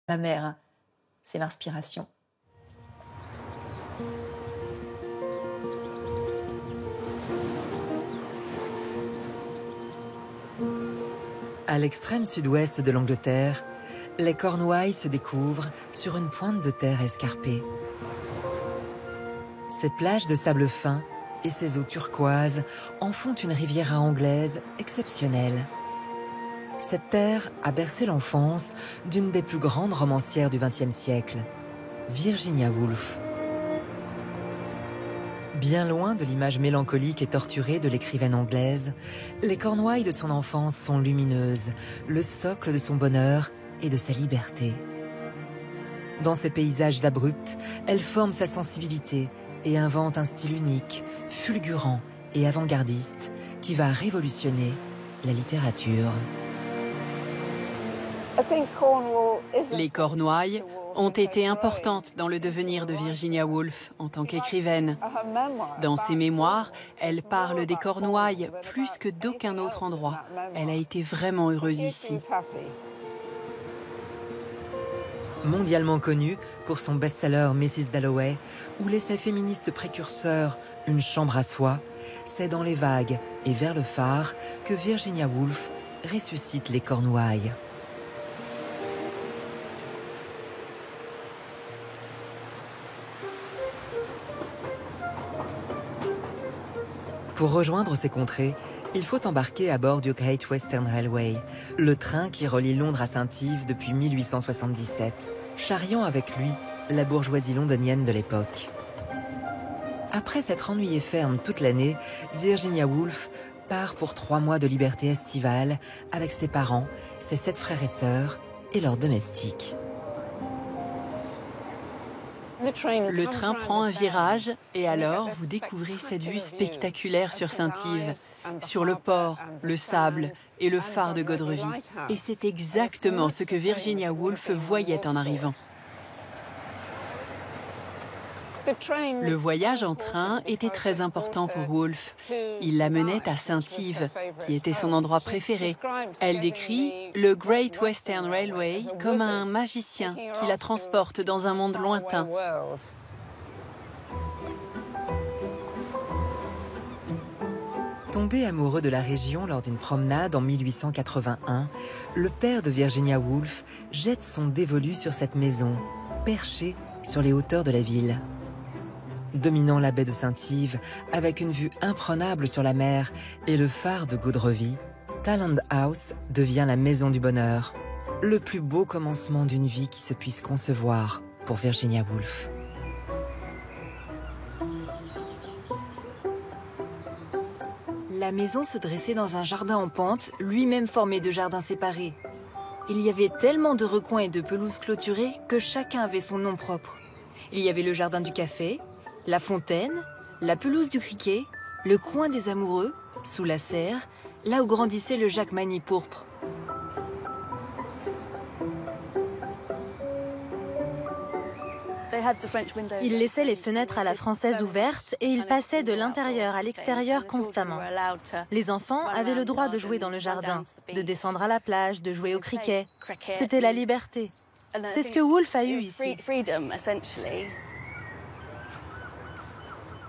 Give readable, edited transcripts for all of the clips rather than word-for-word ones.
La mer, c'est l'inspiration. À l'extrême sud-ouest de l'Angleterre, les Cornouailles se découvrent sur une pointe de terre escarpée. Ces plages de sable fin et ses eaux turquoises en font une Riviera anglaise exceptionnelle. Cette terre a bercé l'enfance d'une des plus grandes romancières du XXe siècle, Virginia Woolf. Bien loin de l'image mélancolique et torturée de l'écrivaine anglaise, les Cornouailles de son enfance sont lumineuses, le socle de son bonheur et de sa liberté. Dans ces paysages abrupts, elle forme sa sensibilité et invente un style unique, fulgurant et avant-gardiste qui va révolutionner la littérature. Les Cornouailles ont été importantes dans le devenir de Virginia Woolf en tant qu'écrivaine. Dans ses mémoires, elle parle des Cornouailles plus que d'aucun autre endroit. Elle a été vraiment heureuse ici. Mondialement connue pour son best-seller Mrs. Dalloway, où l'essai féministe précurseur Une chambre à soi, c'est dans les vagues et vers le phare que Virginia Woolf ressuscite les Cornouailles. Pour rejoindre ces contrées, il faut embarquer à bord du Great Western Railway, le train qui relie Londres à Saint-Yves depuis 1877, charriant avec lui la bourgeoisie londonienne de l'époque. Après s'être ennuyée ferme toute l'année, Virginia Woolf part pour 3 mois de liberté estivale avec ses parents, ses 7 frères et sœurs et leurs domestiques. Le train prend un virage et alors vous découvrez cette vue spectaculaire sur Saint-Yves, sur le port, le sable et le phare de Gaudreville. Et c'est exactement ce que Virginia Woolf voyait en arrivant. Le voyage en train était très important pour Woolf. Il la menait à Saint-Yves, qui était son endroit préféré. Elle décrit le Great Western Railway comme un magicien qui la transporte dans un monde lointain. Tombé amoureux de la région lors d'une promenade en 1881, le père de Virginia Woolf jette son dévolu sur cette maison, perchée sur les hauteurs de la ville. Dominant la baie de Saint-Yves, avec une vue imprenable sur la mer et le phare de Gaudreville, Talland House devient la maison du bonheur, le plus beau commencement d'une vie qui se puisse concevoir pour Virginia Woolf. La maison se dressait dans un jardin en pente, lui-même formé de jardins séparés. Il y avait tellement de recoins et de pelouses clôturées que chacun avait son nom propre. Il y avait le jardin du café, la fontaine, la pelouse du criquet, le coin des amoureux, sous la serre, là où grandissait le jacquemanie pourpre. Ils laissaient les fenêtres à la française ouvertes et ils passaient de l'intérieur à l'extérieur constamment. Les enfants avaient le droit de jouer dans le jardin, de descendre à la plage, de jouer au cricket. C'était la liberté. C'est ce que Woolf a eu ici.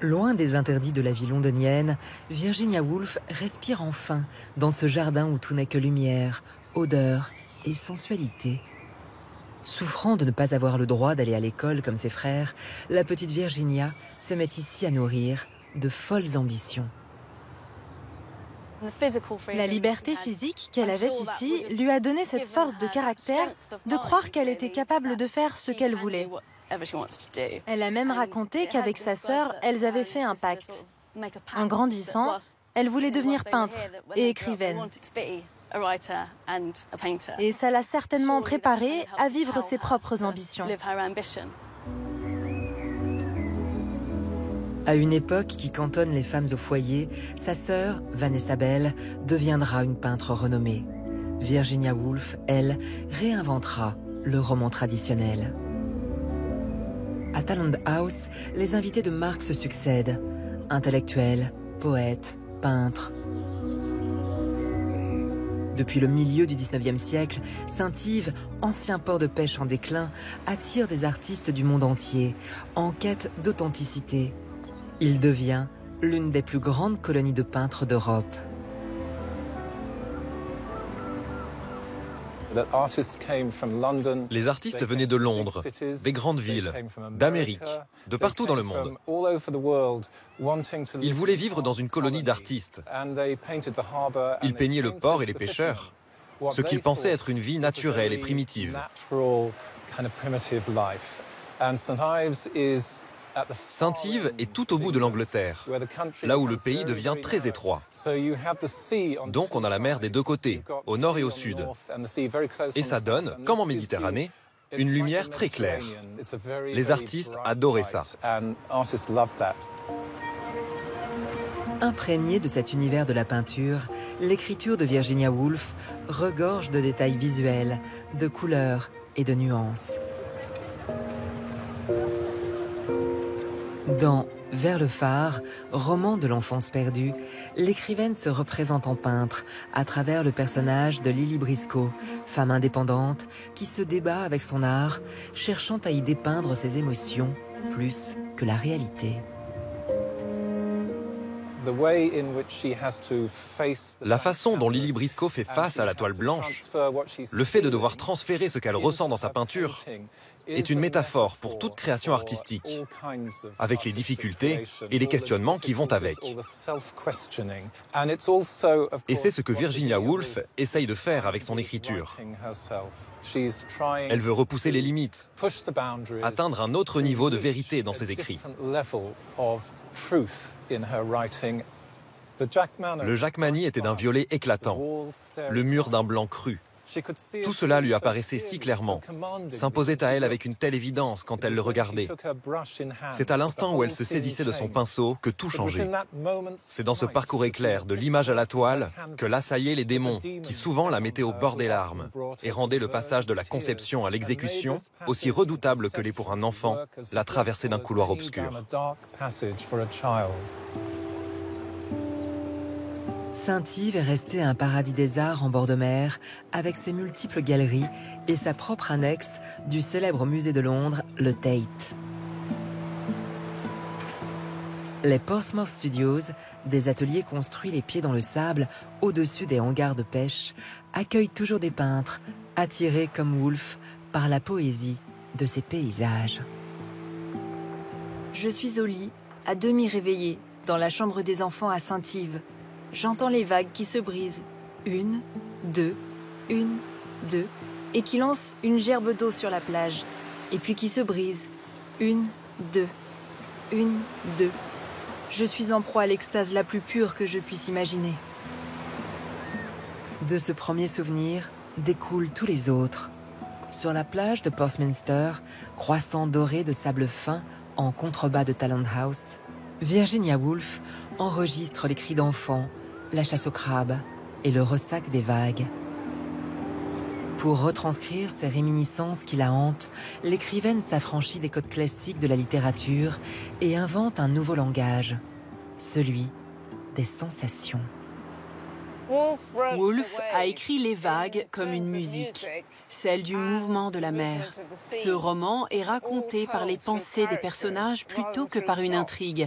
Loin des interdits de la vie londonienne, Virginia Woolf respire enfin dans ce jardin où tout n'est que lumière, odeur et sensualité. Souffrant de ne pas avoir le droit d'aller à l'école comme ses frères, la petite Virginia se met ici à nourrir de folles ambitions. La liberté physique qu'elle avait ici lui a donné cette force de caractère de croire qu'elle était capable de faire ce qu'elle voulait. Elle a même raconté qu'avec sa sœur, elles avaient fait un pacte. En grandissant, elle voulait devenir peintre et écrivaine. Et ça l'a certainement préparée à vivre ses propres ambitions. À une époque qui cantonne les femmes au foyer, sa sœur, Vanessa Bell, deviendra une peintre renommée. Virginia Woolf, elle, réinventera le roman traditionnel. À Talland House, les invités de marque se succèdent. Intellectuels, poètes, peintres. Depuis le milieu du 19e siècle, Saint-Yves, ancien port de pêche en déclin, attire des artistes du monde entier, en quête d'authenticité. Il devient l'une des plus grandes colonies de peintres d'Europe. Les artistes venaient de Londres, des grandes villes, d'Amérique, de partout dans le monde. Ils voulaient vivre dans une colonie d'artistes. Ils peignaient le port et les pêcheurs, ce qu'ils pensaient être une vie naturelle et primitive. Saint-Yves est tout au bout de l'Angleterre, là où le pays devient très étroit. Donc on a la mer des deux côtés, au nord et au sud. Et ça donne, comme en Méditerranée, une lumière très claire. Les artistes adoraient ça. Imprégnée de cet univers de la peinture, l'écriture de Virginia Woolf regorge de détails visuels, de couleurs et de nuances. Dans Vers le phare, roman de l'enfance perdue, l'écrivaine se représente en peintre à travers le personnage de Lily Briscoe, femme indépendante qui se débat avec son art, cherchant à y dépeindre ses émotions plus que la réalité. La façon dont Lily Briscoe fait face à la toile blanche, le fait de devoir transférer ce qu'elle ressent dans sa peinture, est une métaphore pour toute création artistique, avec les difficultés et les questionnements qui vont avec. Et c'est ce que Virginia Woolf essaye de faire avec son écriture. Elle veut repousser les limites, atteindre un autre niveau de vérité dans ses écrits. Le jackmanie était d'un violet éclatant, le mur d'un blanc cru. Tout cela lui apparaissait si clairement, s'imposait à elle avec une telle évidence quand elle le regardait. C'est à l'instant où elle se saisissait de son pinceau que tout changeait. C'est dans ce parcours éclair de l'image à la toile que l'assaillaient les démons, qui souvent la mettaient au bord des larmes et rendaient le passage de la conception à l'exécution aussi redoutable que l'est pour un enfant la traversée d'un couloir obscur. Saint-Yves est resté un paradis des arts en bord de mer, avec ses multiples galeries et sa propre annexe du célèbre musée de Londres, le Tate. Les Portsmouth Studios, des ateliers construits les pieds dans le sable, au-dessus des hangars de pêche, accueillent toujours des peintres, attirés comme Woolf par la poésie de ces paysages. Je suis au lit, à demi réveillée, dans la chambre des enfants à Saint-Yves. J'entends les vagues qui se brisent, une, deux, et qui lancent une gerbe d'eau sur la plage, et puis qui se brisent, une, deux. Je suis en proie à l'extase la plus pure que je puisse imaginer. De ce premier souvenir découlent tous les autres. Sur la plage de Portsmouth, croissant doré de sable fin en contrebas de Talent House, Virginia Woolf enregistre les cris d'enfants, la chasse au crabe et le ressac des vagues. Pour retranscrire ces réminiscences qui la hantent, l'écrivaine s'affranchit des codes classiques de la littérature et invente un nouveau langage, celui des sensations. Woolf a écrit les vagues comme une musique, celle du mouvement de la mer. Ce roman est raconté par les pensées des personnages plutôt que par une intrigue.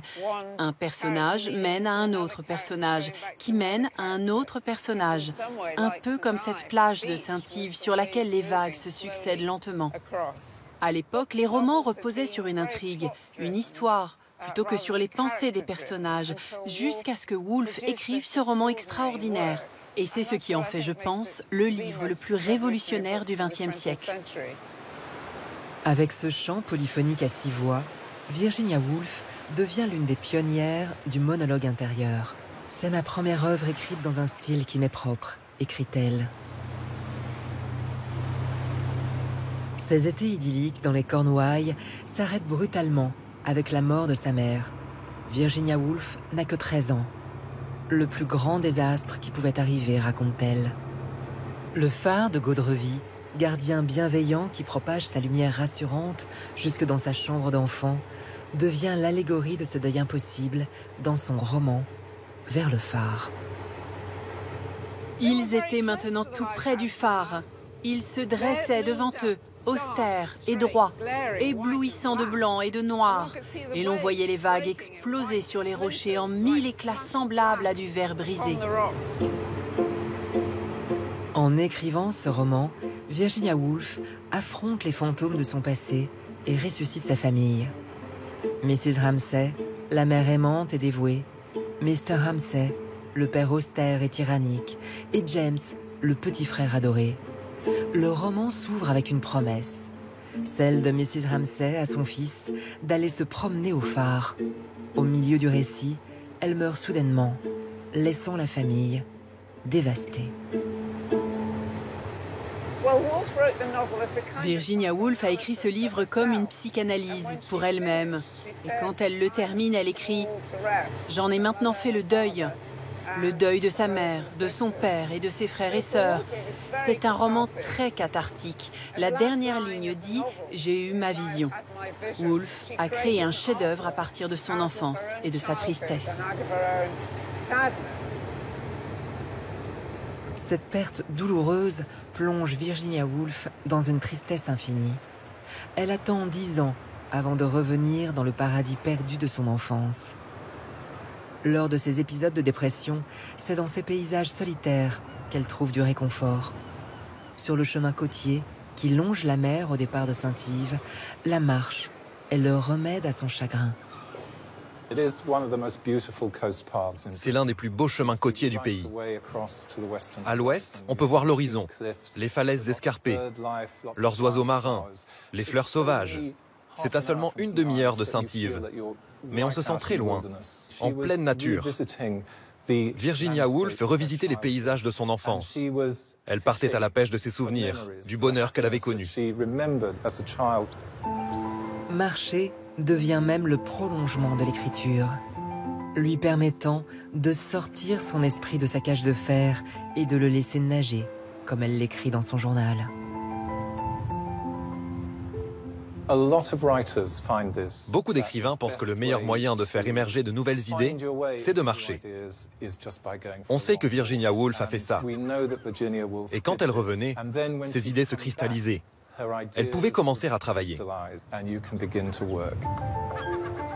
Un personnage mène à un autre personnage, qui mène à un autre personnage. Un peu comme cette plage de Saint-Yves sur laquelle les vagues se succèdent lentement. À l'époque, les romans reposaient sur une intrigue, une histoire, plutôt que sur les pensées des personnages, jusqu'à ce que Woolf écrive ce roman extraordinaire. Et c'est ce qui en fait, je pense, le livre le plus révolutionnaire du XXe siècle. Avec ce chant polyphonique à 6 voix, Virginia Woolf devient l'une des pionnières du monologue intérieur. « C'est ma première œuvre écrite dans un style qui m'est propre », écrit-elle. Ces étés idylliques dans les Cornouailles s'arrêtent brutalement avec la mort de sa mère. Virginia Woolf n'a que 13 ans. Le plus grand désastre qui pouvait arriver, raconte-t-elle. Le phare de Gaudrevie, gardien bienveillant qui propage sa lumière rassurante jusque dans sa chambre d'enfant, devient l'allégorie de ce deuil impossible dans son roman « Vers le phare ». Ils étaient maintenant tout près du phare. Il se dressait devant eux, austère et droit, éblouissant de blanc et de noir. Et l'on voyait les vagues exploser sur les rochers en 1000 éclats semblables à du verre brisé. En écrivant ce roman, Virginia Woolf affronte les fantômes de son passé et ressuscite sa famille. Mrs. Ramsay, la mère aimante et dévouée, Mr. Ramsay, le père austère et tyrannique, et James, le petit frère adoré. Le roman s'ouvre avec une promesse, celle de Mrs. Ramsay à son fils d'aller se promener au phare. Au milieu du récit, elle meurt soudainement, laissant la famille dévastée. Virginia Woolf a écrit ce livre comme une psychanalyse pour elle-même. Et quand elle le termine, elle écrit « J'en ai maintenant fait le deuil de sa mère, de son père et de ses frères et sœurs. C'est un roman très cathartique. La dernière ligne dit « J'ai eu ma vision ». Woolf a créé un chef-d'œuvre à partir de son enfance et de sa tristesse. Cette perte douloureuse plonge Virginia Woolf dans une tristesse infinie. Elle attend 10 ans avant de revenir dans le paradis perdu de son enfance. Lors de ces épisodes de dépression, c'est dans ces paysages solitaires qu'elle trouve du réconfort. Sur le chemin côtier qui longe la mer au départ de Saint-Yves, la marche est le remède à son chagrin. C'est l'un des plus beaux chemins côtiers du pays. À l'ouest, on peut voir l'horizon, les falaises escarpées, leurs oiseaux marins, les fleurs sauvages. C'est à seulement une demi-heure de Saint-Yves, mais on se sent très loin, en pleine nature. Virginia Woolf revisitait les paysages de son enfance. Elle partait à la pêche de ses souvenirs, du bonheur qu'elle avait connu. Marcher devient même le prolongement de l'écriture, lui permettant de sortir son esprit de sa cage de fer et de le laisser nager, comme elle l'écrit dans son journal. Beaucoup d'écrivains pensent que le meilleur moyen de faire émerger de nouvelles idées, c'est de marcher. On sait que Virginia Woolf a fait ça. Et quand elle revenait, ses idées se cristallisaient. Elle pouvait commencer à travailler.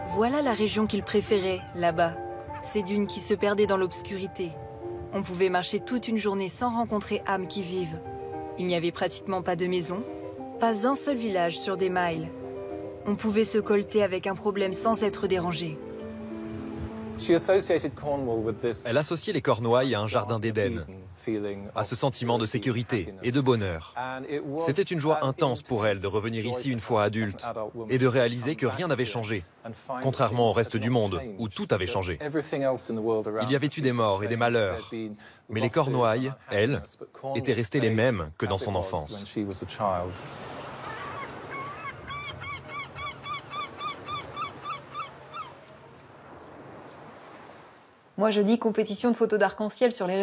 Voilà la région qu'il préférait, là-bas. Ces dunes qui se perdaient dans l'obscurité. On pouvait marcher toute une journée sans rencontrer âme qui vive. Il n'y avait pratiquement pas de maison, pas un seul village sur des miles. On pouvait se colter avec un problème sans être dérangé. Elle associait les Cornouailles à un jardin d'Éden, à ce sentiment de sécurité et de bonheur. C'était une joie intense pour elle de revenir ici une fois adulte et de réaliser que rien n'avait changé, contrairement au reste du monde où tout avait changé. Il y avait eu des morts et des malheurs, mais les Cornouailles, elles, étaient restées les mêmes que dans son enfance. Moi, je dis compétition de photos d'arc-en-ciel sur les